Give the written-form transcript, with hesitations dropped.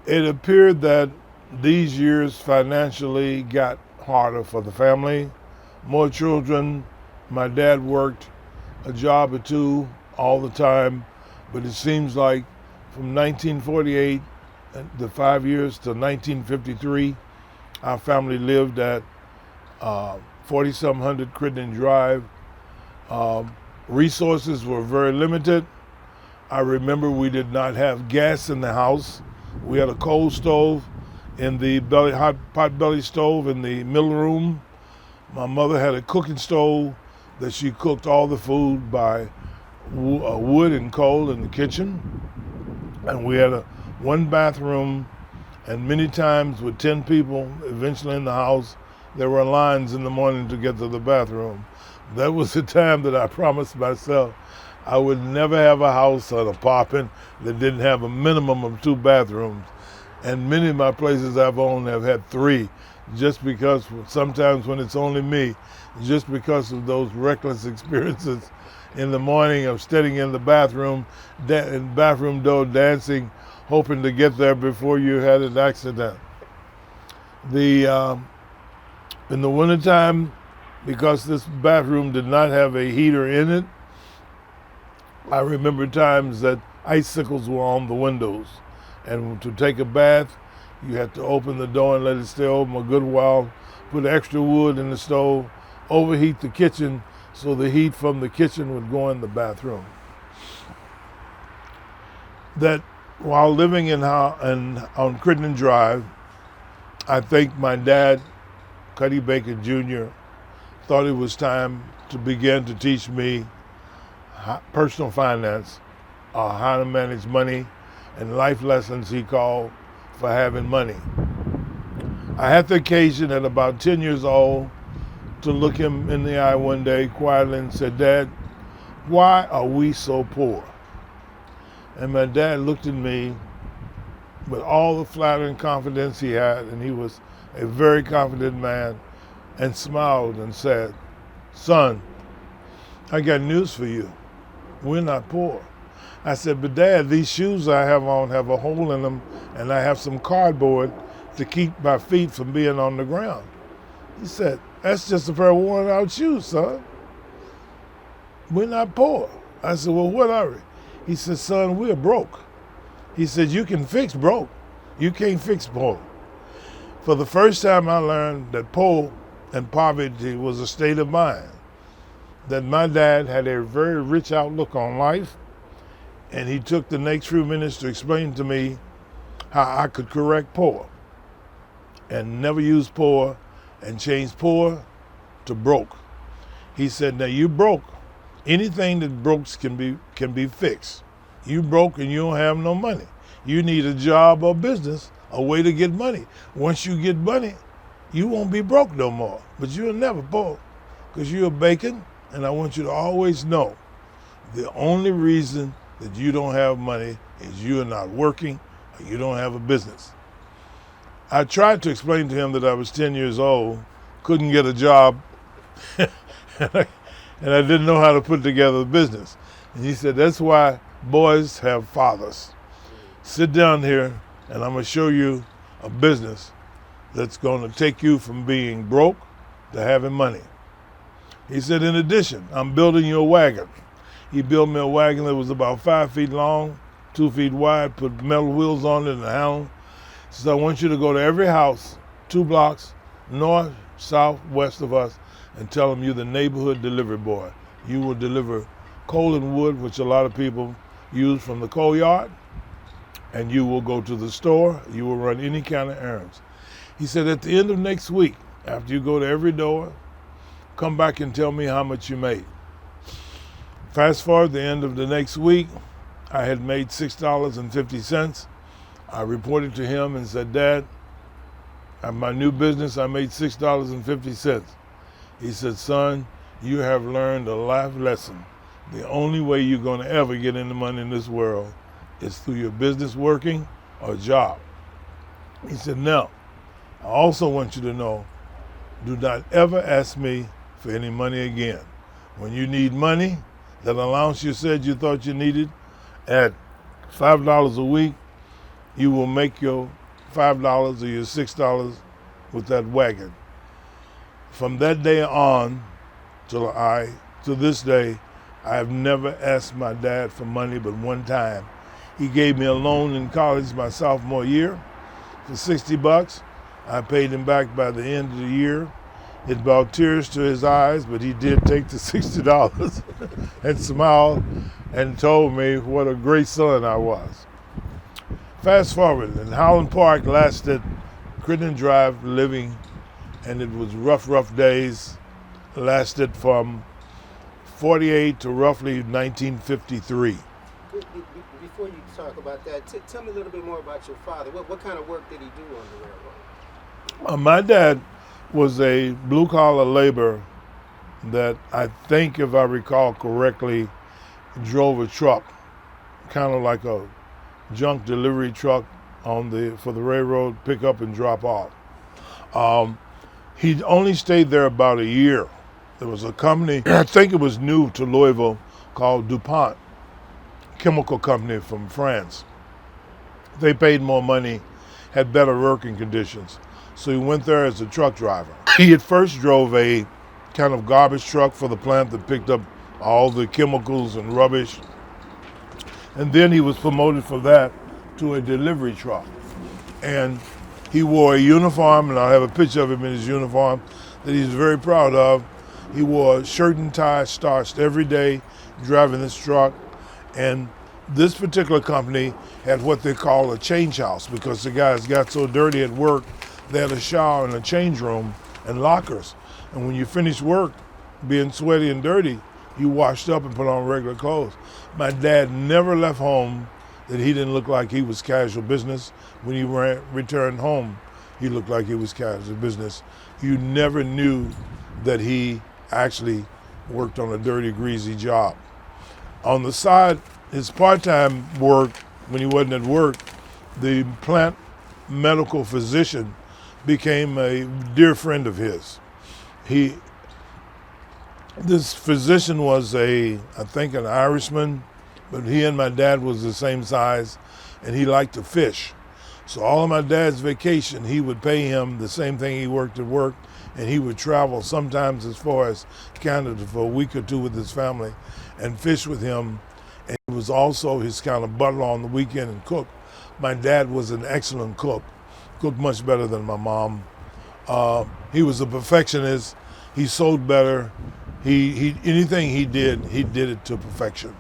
It appeared that these years financially got harder for the family. More children. My dad worked a job or two all the time, but it seems like from 1948, the 5 years to 1953, our family lived at 4700 Crittenden Drive. Resources were very limited. I remember we did not have gas in the house. We had a coal stove in the hot pot belly stove in the middle room. My mother had a cooking stove that she cooked all the food by wood and coal in the kitchen. And we had one bathroom, and many times with 10 people eventually in the house, there were lines in the morning to get to the bathroom. That was the time that I promised myself I would never have a house or an apartment that didn't have a minimum of 2 bathrooms. And many of my places I've owned have had 3, just because sometimes when it's only me, just because of those reckless experiences in the morning of standing in the bathroom, in bathroom door dancing, hoping to get there before you had an accident. In the wintertime, because this bathroom did not have a heater in it, I remember times that icicles were on the windows. And to take a bath, you had to open the door and let it stay open a good while, put extra wood in the stove, overheat the kitchen so the heat from the kitchen would go in the bathroom. That while living on Crittenden Drive, I think my dad, Cuttie Baker Jr., thought it was time to begin to teach me personal finance, how to manage money, and life lessons he called for having money. I had the occasion at about 10 years old to look him in the eye one day quietly and said, "Dad, why are we so poor?" And my dad looked at me with all the flattering confidence he had, and he was a very confident man, and smiled and said, "Son, I got news for you. We're not poor." I said, "But Dad, these shoes I have on have a hole in them, and I have some cardboard to keep my feet from being on the ground." He said, "That's just a pair of worn out shoes, son. We're not poor." I said, "Well, what are we?" He said, "Son, we're broke." He said, "You can fix broke. You can't fix poor." For the first time, I learned that poor and poverty was a state of mind, that my dad had a very rich outlook on life, and he took the next few minutes to explain to me how I could correct poor and never use poor and change poor to broke. He said, "Now you broke. Anything that breaks can be fixed. You broke and you don't have no money. You need a job or business, a way to get money. Once you get money, you won't be broke no more, but you'll never poor, because you're bacon, and I want you to always know the only reason that you don't have money is you're not working or you don't have a business." I tried to explain to him that I was 10 years old, couldn't get a job, and I didn't know how to put together a business. And he said, "That's why boys have fathers. Sit down here and I'm going to show you a business that's going to take you from being broke to having money." He said, "In addition, I'm building you a wagon." He built me a wagon that was about 5 feet long, 2 feet wide, put metal wheels on it and a handle. He said, "I want you to go to every house, 2 blocks, north, south, west of us, and tell them you're the neighborhood delivery boy. You will deliver coal and wood, which a lot of people use from the coal yard, and you will go to the store. You will run any kind of errands." He said, "At the end of next week, after you go to every door, come back and tell me how much you made." Fast forward the end of the next week, I had made $6.50. I reported to him and said, "Dad, at my new business, I made $6.50. He said, "Son, you have learned a life lesson. The only way you're going to ever get any money in this world is through your business working or job." He said, "Now, I also want you to know, do not ever ask me for any money again. When you need money, that allowance you said you thought you needed at $5 a week, you will make your $5 or your $6 with that wagon. From that day on to this day, I have never asked my dad for money but one time. He gave me a loan in college my sophomore year for $60. I paid him back by the end of the year. It brought tears to his eyes, but he did take the $60 and smiled and told me what a great son I was. Fast forward, and Howland Park lasted, Crittenden Drive living, and it was rough days, lasted from 48 to roughly 1953. Before you talk about that, tell me a little bit more about your father. What kind of work did he do on the railroad? My dad was a blue-collar laborer that I think, if I recall correctly, drove a truck, kind of like a junk delivery truck for the railroad, pick up and drop off. He only stayed there about a year. There was a company, I think it was new to Louisville, called DuPont, chemical company from France. They paid more money, had better working conditions. So he went there as a truck driver. He at first drove a kind of garbage truck for the plant that picked up all the chemicals and rubbish. And then he was promoted from that to a delivery truck. And he wore a uniform, and I have a picture of him in his uniform that he's very proud of. He wore a shirt and tie starched every day driving this truck. And this particular company had what they call a change house because the guys got so dirty at work, they had a shower and a change room and lockers. And when you finished work, being sweaty and dirty, you washed up and put on regular clothes. My dad never left home that he didn't look like he was casual business. When he returned home, he looked like he was casual business. You never knew that he actually worked on a dirty, greasy job. On the side, his part-time work, when he wasn't at work, the plant medical physician became a dear friend of his. This physician was I think an Irishman, but he and my dad was the same size, and he liked to fish. So all of my dad's vacation, he would pay him the same thing he worked at work, and he would travel sometimes as far as Canada for a week or two with his family and fish with him. And he was also his kind of butler on the weekend and cook. My dad was an excellent cook, cooked much better than my mom. He was a perfectionist. He sewed better. Anything he did it to perfection.